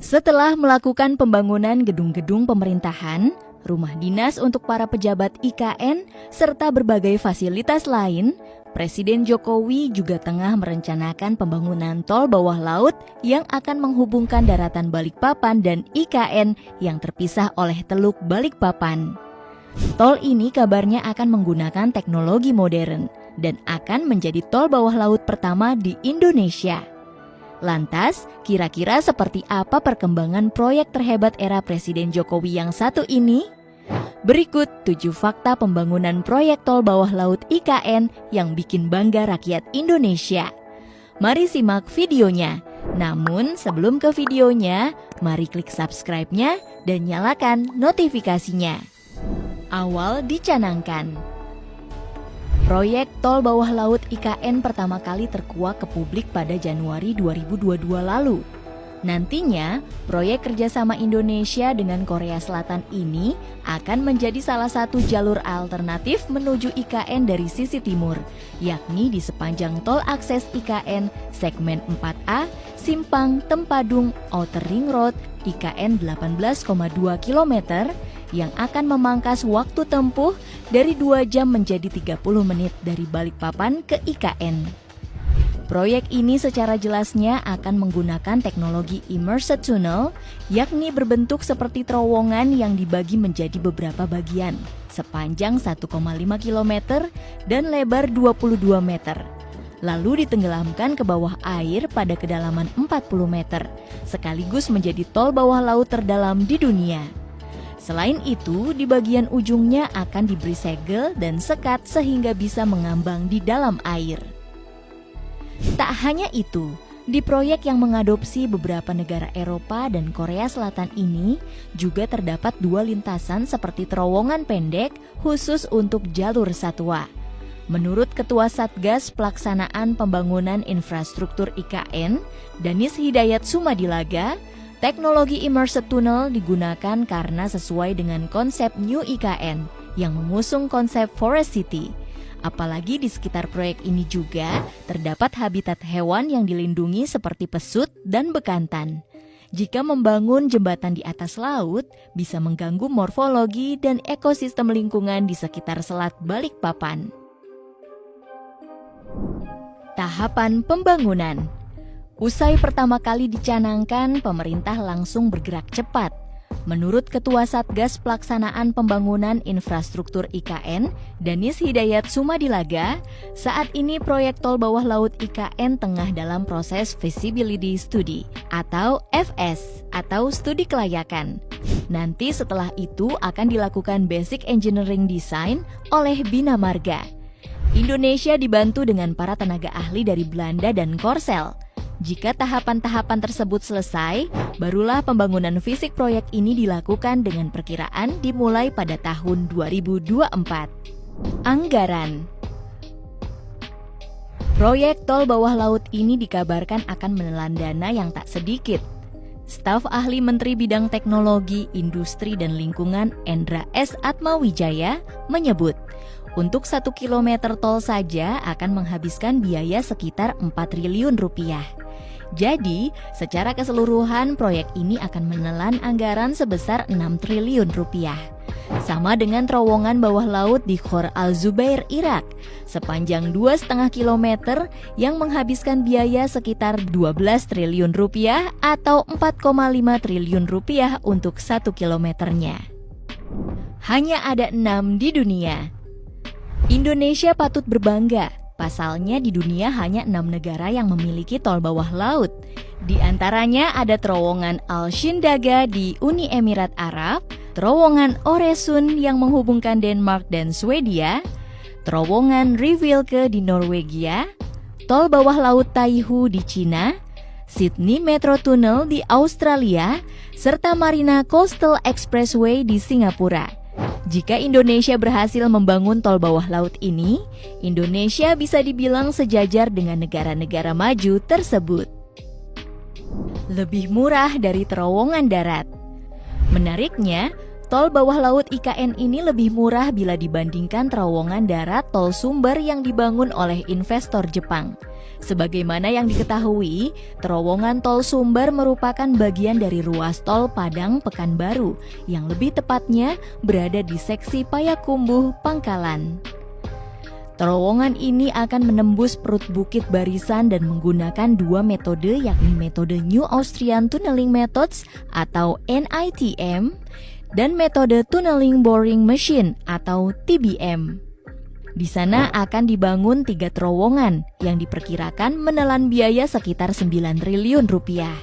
Setelah melakukan pembangunan gedung-gedung pemerintahan, rumah dinas untuk para pejabat IKN, serta berbagai fasilitas lain, Presiden Jokowi juga tengah merencanakan pembangunan tol bawah laut yang akan menghubungkan daratan Balikpapan dan IKN yang terpisah oleh Teluk Balikpapan. Tol ini kabarnya akan menggunakan teknologi modern dan akan menjadi tol bawah laut pertama di Indonesia. Lantas, kira-kira seperti apa perkembangan proyek terhebat era Presiden Jokowi yang satu ini? Berikut 7 fakta pembangunan proyek tol bawah laut IKN yang bikin bangga rakyat Indonesia. Mari simak videonya. Namun sebelum ke videonya, mari klik subscribe-nya dan nyalakan notifikasinya. Awal dicanangkan. Proyek tol bawah laut IKN pertama kali terkuak ke publik pada Januari 2022 lalu. Nantinya, proyek kerjasama Indonesia dengan Korea Selatan ini akan menjadi salah satu jalur alternatif menuju IKN dari sisi timur, yakni di sepanjang tol akses IKN segmen 4A, Simpang Tempadung Outer Ring Road IKN 18,2 km yang akan memangkas waktu tempuh dari 2 jam menjadi 30 menit dari Balikpapan ke IKN. Proyek ini secara jelasnya akan menggunakan teknologi immersed tunnel, yakni berbentuk seperti terowongan yang dibagi menjadi beberapa bagian, sepanjang 1,5 km dan lebar 22 meter. Lalu ditenggelamkan ke bawah air pada kedalaman 40 meter, sekaligus menjadi tol bawah laut terdalam di dunia. Selain itu, di bagian ujungnya akan diberi segel dan sekat sehingga bisa mengambang di dalam air. Tak hanya itu, di proyek yang mengadopsi beberapa negara Eropa dan Korea Selatan ini juga terdapat 2 lintasan seperti terowongan pendek khusus untuk jalur satwa. Menurut Ketua Satgas Pelaksanaan Pembangunan Infrastruktur IKN, Danis Hidayat Sumadilaga, teknologi immersed tunnel digunakan karena sesuai dengan konsep New IKN yang mengusung konsep Forest City. Apalagi di sekitar proyek ini juga terdapat habitat hewan yang dilindungi seperti pesut dan bekantan. Jika membangun jembatan di atas laut, bisa mengganggu morfologi dan ekosistem lingkungan di sekitar Selat Balikpapan. Tahapan pembangunan. Usai pertama kali dicanangkan, pemerintah langsung bergerak cepat. Menurut Ketua Satgas Pelaksanaan Pembangunan Infrastruktur IKN, Danis Hidayat Sumadilaga, saat ini proyek tol bawah laut IKN tengah dalam proses Feasibility Study atau FS atau studi kelayakan. Nanti setelah itu akan dilakukan Basic Engineering Design oleh Bina Marga. Indonesia dibantu dengan para tenaga ahli dari Belanda dan Korsel. Jika tahapan-tahapan tersebut selesai, barulah pembangunan fisik proyek ini dilakukan dengan perkiraan dimulai pada tahun 2024. Anggaran. Proyek tol bawah laut ini dikabarkan akan menelan dana yang tak sedikit. Staf ahli Menteri Bidang Teknologi, Industri dan Lingkungan Endra S. Atmawijaya menyebut, untuk 1 km tol saja akan menghabiskan biaya sekitar 4 triliun rupiah. Jadi, secara keseluruhan proyek ini akan menelan anggaran sebesar 6 triliun rupiah. Sama dengan terowongan bawah laut di Khor Al-Zubair, Irak, sepanjang 2,5 km yang menghabiskan biaya sekitar 12 triliun rupiah atau 4,5 triliun rupiah untuk 1 kilometernya. Hanya ada 6 di dunia. Indonesia patut berbangga. Pasalnya di dunia hanya 6 negara yang memiliki tol bawah laut. Di antaranya ada terowongan Al-Shindaga di Uni Emirat Arab, terowongan Oresund yang menghubungkan Denmark dan Swedia, terowongan Rivierke di Norwegia, tol bawah laut Taihu di Cina, Sydney Metro Tunnel di Australia, serta Marina Coastal Expressway di Singapura. Jika Indonesia berhasil membangun tol bawah laut ini, Indonesia bisa dibilang sejajar dengan negara-negara maju tersebut. Lebih murah dari terowongan darat. Menariknya, tol bawah laut IKN ini lebih murah bila dibandingkan terowongan darat tol sumber yang dibangun oleh investor Jepang. Sebagaimana yang diketahui, terowongan tol Sumbar merupakan bagian dari ruas tol Padang Pekanbaru yang lebih tepatnya berada di seksi Payakumbuh, Pangkalan. Terowongan ini akan menembus perut Bukit Barisan dan menggunakan dua metode, yakni metode New Austrian Tunneling Methods atau NITM dan metode Tunneling Boring Machine atau TBM. Di sana akan dibangun 3 terowongan yang diperkirakan menelan biaya sekitar 9 triliun rupiah.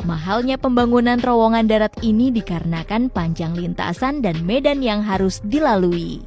Mahalnya pembangunan terowongan darat ini dikarenakan panjang lintasan dan medan yang harus dilalui.